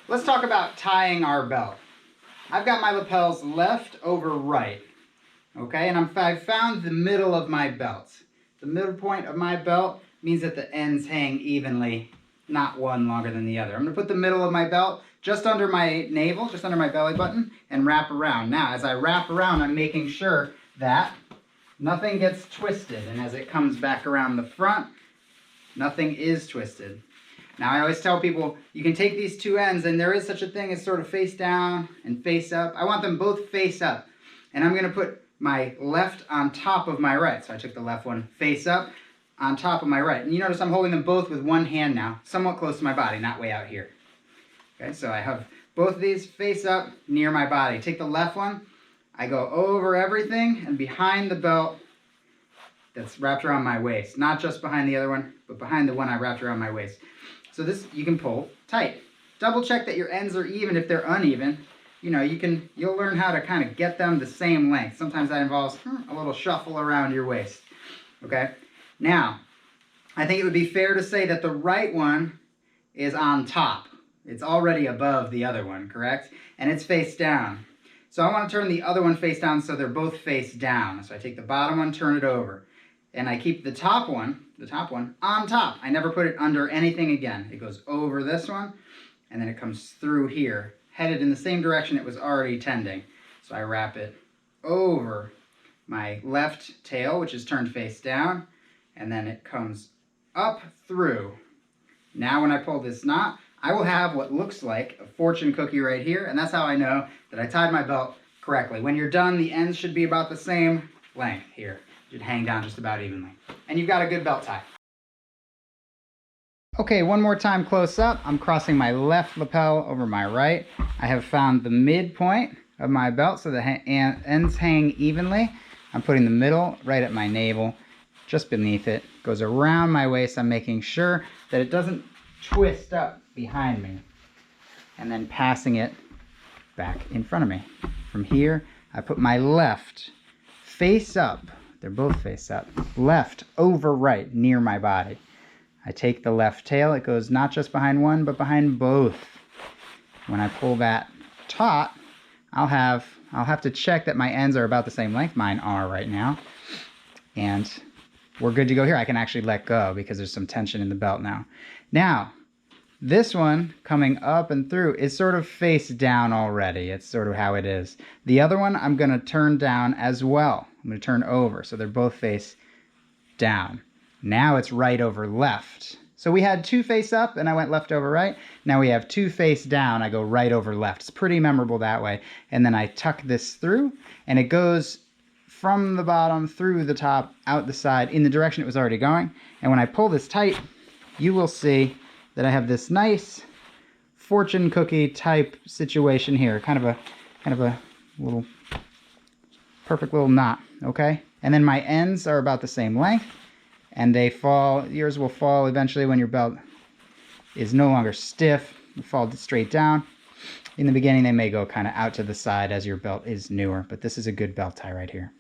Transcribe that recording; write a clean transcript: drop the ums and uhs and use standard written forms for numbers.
let's talk about tying our belt. I've got my lapels left over right, okay? And I've found the middle of my belt. The middle point of my belt means that the ends hang evenly, not one longer than the other. I'm gonna put the middle of my belt just under my navel, just under my belly button, and wrap around. Now, as I wrap around, I'm making sure that nothing gets twisted. And as it comes back around the front, nothing is twisted. Now, I always tell people, you can take these two ends, and there is such a thing as sort of face down and face up. I want them both face up. And I'm gonna put my left on top of my right. So I took the left one face up on top of my right. And you notice I'm holding them both with one hand now, somewhat close to my body, not way out here. Okay, so I have both of these face up near my body. Take the left one, I go over everything and behind the belt that's wrapped around my waist. Not just behind the other one, but behind the one I wrapped around my waist. So this, you can pull tight. Double check that your ends are even. If they're uneven, you know, you'll learn how to kind of get them the same length. Sometimes that involves a little shuffle around your waist. Okay? Now, I think it would be fair to say that the right one is on top. It's already above the other one, correct? And it's face down. So I want to turn the other one face down so they're both face down. So I take the bottom one, turn it over. And I keep the top one on top. I never put it under anything again. It goes over this one, and then it comes through here, headed in the same direction it was already tending. So I wrap it over my left tail, which is turned face down, and then it comes up through. Now when I pull this knot, I will have what looks like a fortune cookie right here, and that's how I know that I tied my belt correctly. When you're done, the ends should be about the same length here. It should hang down just about evenly. And you've got a good belt tie. Okay, one more time close up. I'm crossing my left lapel over my right. I have found the midpoint of my belt so the ends hang evenly. I'm putting the middle right at my navel, just beneath it. Goes around my waist. I'm making sure that it doesn't twist up behind me. And then passing it back in front of me. From here, I put my left face up. They're both face up. Left over right near my body. I take the left tail. It goes not just behind one, but behind both. When I pull that taut, I'll have to check that my ends are about the same length. Mine are right now. And we're good to go here. I can actually let go because there's some tension in the belt now. Now, this one coming up and through is sort of face down already. It's sort of how it is. The other one I'm going to turn down as well. I'm going to turn over, so they're both face down. Now it's right over left. So we had two face up and I went left over right. Now we have two face down. I go right over left. It's pretty memorable that way. And then I tuck this through and it goes from the bottom through the top, out the side, in the direction it was already going. And when I pull this tight, you will see that I have this nice fortune cookie type situation here. Kind of a little perfect little knot, okay? And then my ends are about the same length. And they fall, yours will fall eventually when your belt is no longer stiff. It'll fall straight down. In the beginning, they may go kind of out to the side as your belt is newer, but this is a good belt tie right here.